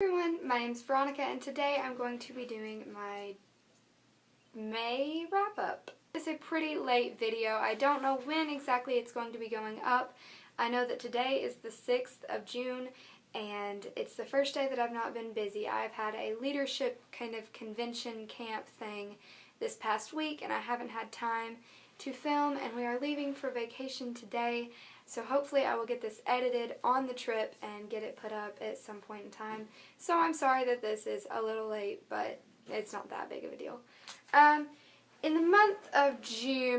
Everyone, my name's Veronica and today I'm going to be doing my May wrap-up. It's a pretty late video. I don't know when exactly it's going to be going up. I know that today is the 6th of June and it's the first day that I've not been busy. I've had a leadership kind of convention camp thing this past week and I haven't had time to film, and we are leaving for vacation today. So hopefully I will get this edited on the trip and get it put up at some point in time. So I'm sorry that this is a little late, but it's not that big of a deal. In the month of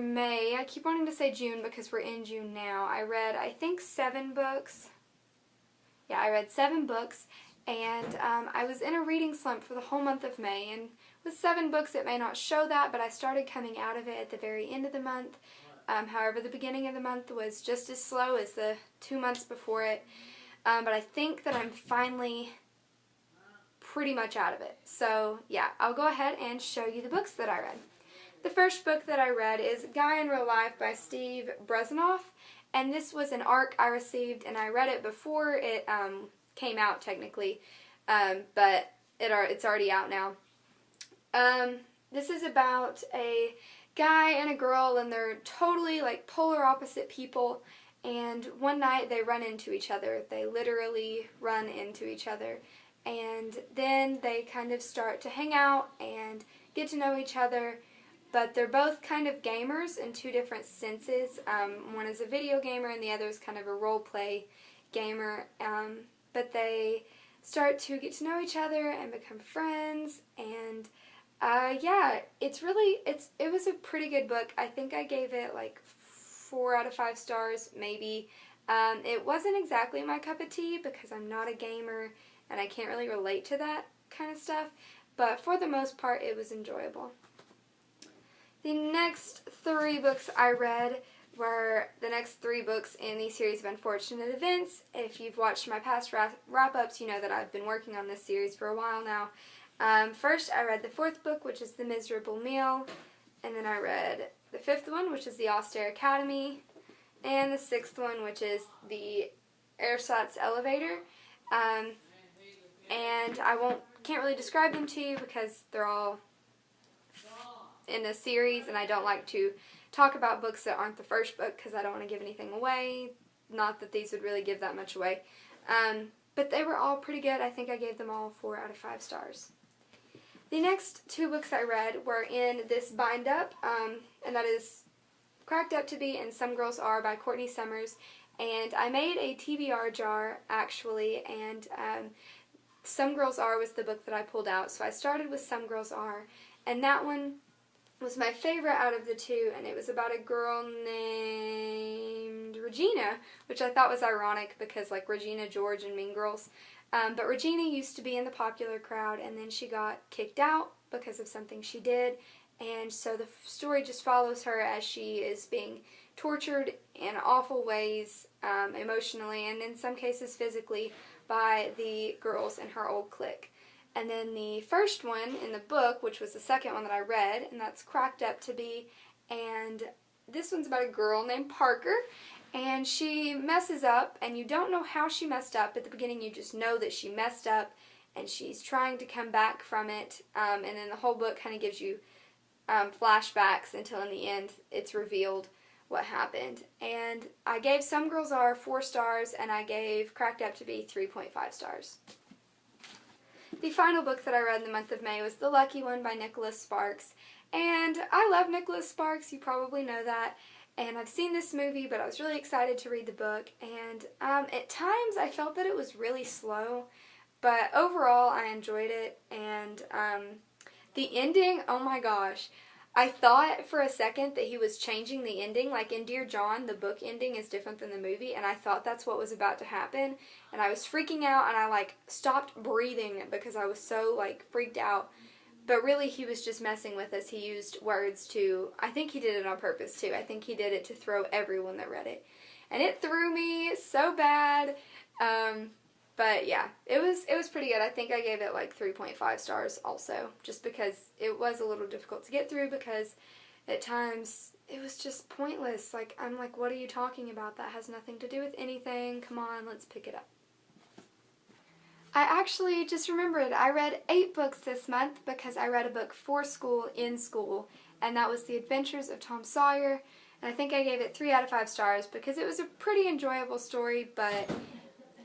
May, I keep wanting to say June because we're in June now, I read, I think, 7 books. Yeah, I read 7 books, and I was in a reading slump for the whole month of May, and with 7 books it may not show that, but I started coming out of it at the very end of the month. However, the beginning of the month was just as slow as the 2 months before it, but I think that I'm finally pretty much out of it. So yeah, I'll go ahead and show you the books that I read. The first book that I read is Guy in Real Life by Steve Brezanoff, and this was an ARC I received, and I read it before it came out technically, but it's already out now. This is about a guy and a girl, and they're totally like polar opposite people, and one night they run into each other. They literally run into each other, and then they kind of start to hang out and get to know each other, but they're both kind of gamers in 2 different senses. One is a video gamer and the other is kind of a role play gamer, but they start to get to know each other and become friends, and yeah, it was a pretty good book. I think I gave it like 4 out of 5 stars, maybe. It wasn't exactly my cup of tea because I'm not a gamer and I can't really relate to that kind of stuff, but for the most part it was enjoyable. The next 3 books I read were the next 3 books in the series of Unfortunate Events. If you've watched my past wrap-ups, you know that I've been working on this series for a while now. First, I read the 4th book, which is The Miserable Meal, and then I read the 5th one, which is The Austere Academy, and the 6th one, which is The Ersatz Elevator. And I can't really describe them to you because they're all in a series, and I don't like to talk about books that aren't the first book because I don't want to give anything away. Not that these would really give that much away. But they were all pretty good. I think I gave them all 4 out of 5 stars. The next 2 books I read were in this bind-up, and that is Cracked Up to Be and Some Girls Are by Courtney Summers. And I made a TBR jar, actually, and Some Girls Are was the book that I pulled out. So I started with Some Girls Are, and that one was my favorite out of the 2, and it was about a girl named Regina, which I thought was ironic because, like, Regina George in Mean Girls. But Regina used to be in the popular crowd, and then she got kicked out because of something she did, and so the story just follows her as she is being tortured in awful ways, emotionally and in some cases physically, by the girls in her old clique. And then the first one in the book, which was the second one that I read, and that's Cracked Up to Be, and this one's about a girl named Parker, and she messes up, and you don't know how she messed up. At the beginning you just know that she messed up, and she's trying to come back from it, and then the whole book kind of gives you flashbacks until in the end it's revealed what happened. And I gave Some Girls Are 4 stars, and I gave Cracked Up to Be 3.5 stars. The final book that I read in the month of May was The Lucky One by Nicholas Sparks, and I love Nicholas Sparks, you probably know that, and I've seen this movie, but I was really excited to read the book, and at times I felt that it was really slow, but overall I enjoyed it, and the ending, oh my gosh. I thought for a second that he was changing the ending, like in Dear John, the book ending is different than the movie, and I thought that's what was about to happen, and I was freaking out, and I like stopped breathing because I was so like freaked out, but really he was just messing with us. He used words to, I think he did it on purpose too. I think he did it to throw everyone that read it, and it threw me so bad. But yeah, it was pretty good. I think I gave it like 3.5 stars also, just because it was a little difficult to get through because at times it was just pointless. Like, I'm like, what are you talking about? That has nothing to do with anything. Come on, let's pick it up. I actually just remembered I read 8 books this month because I read a book for school in school, and that was The Adventures of Tom Sawyer, and I think I gave it 3 out of 5 stars because it was a pretty enjoyable story, but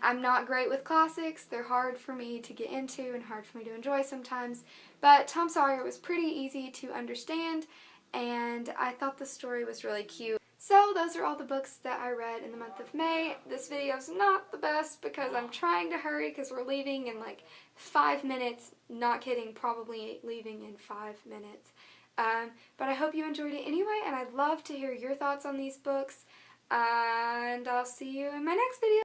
I'm not great with classics. They're hard for me to get into and hard for me to enjoy sometimes. But Tom Sawyer was pretty easy to understand, and I thought the story was really cute. So those are all the books that I read in the month of May. This video is not the best because I'm trying to hurry because we're leaving in like 5 minutes. Not kidding, probably leaving in 5 minutes. But I hope you enjoyed it anyway, and I'd love to hear your thoughts on these books. And I'll see you in my next video.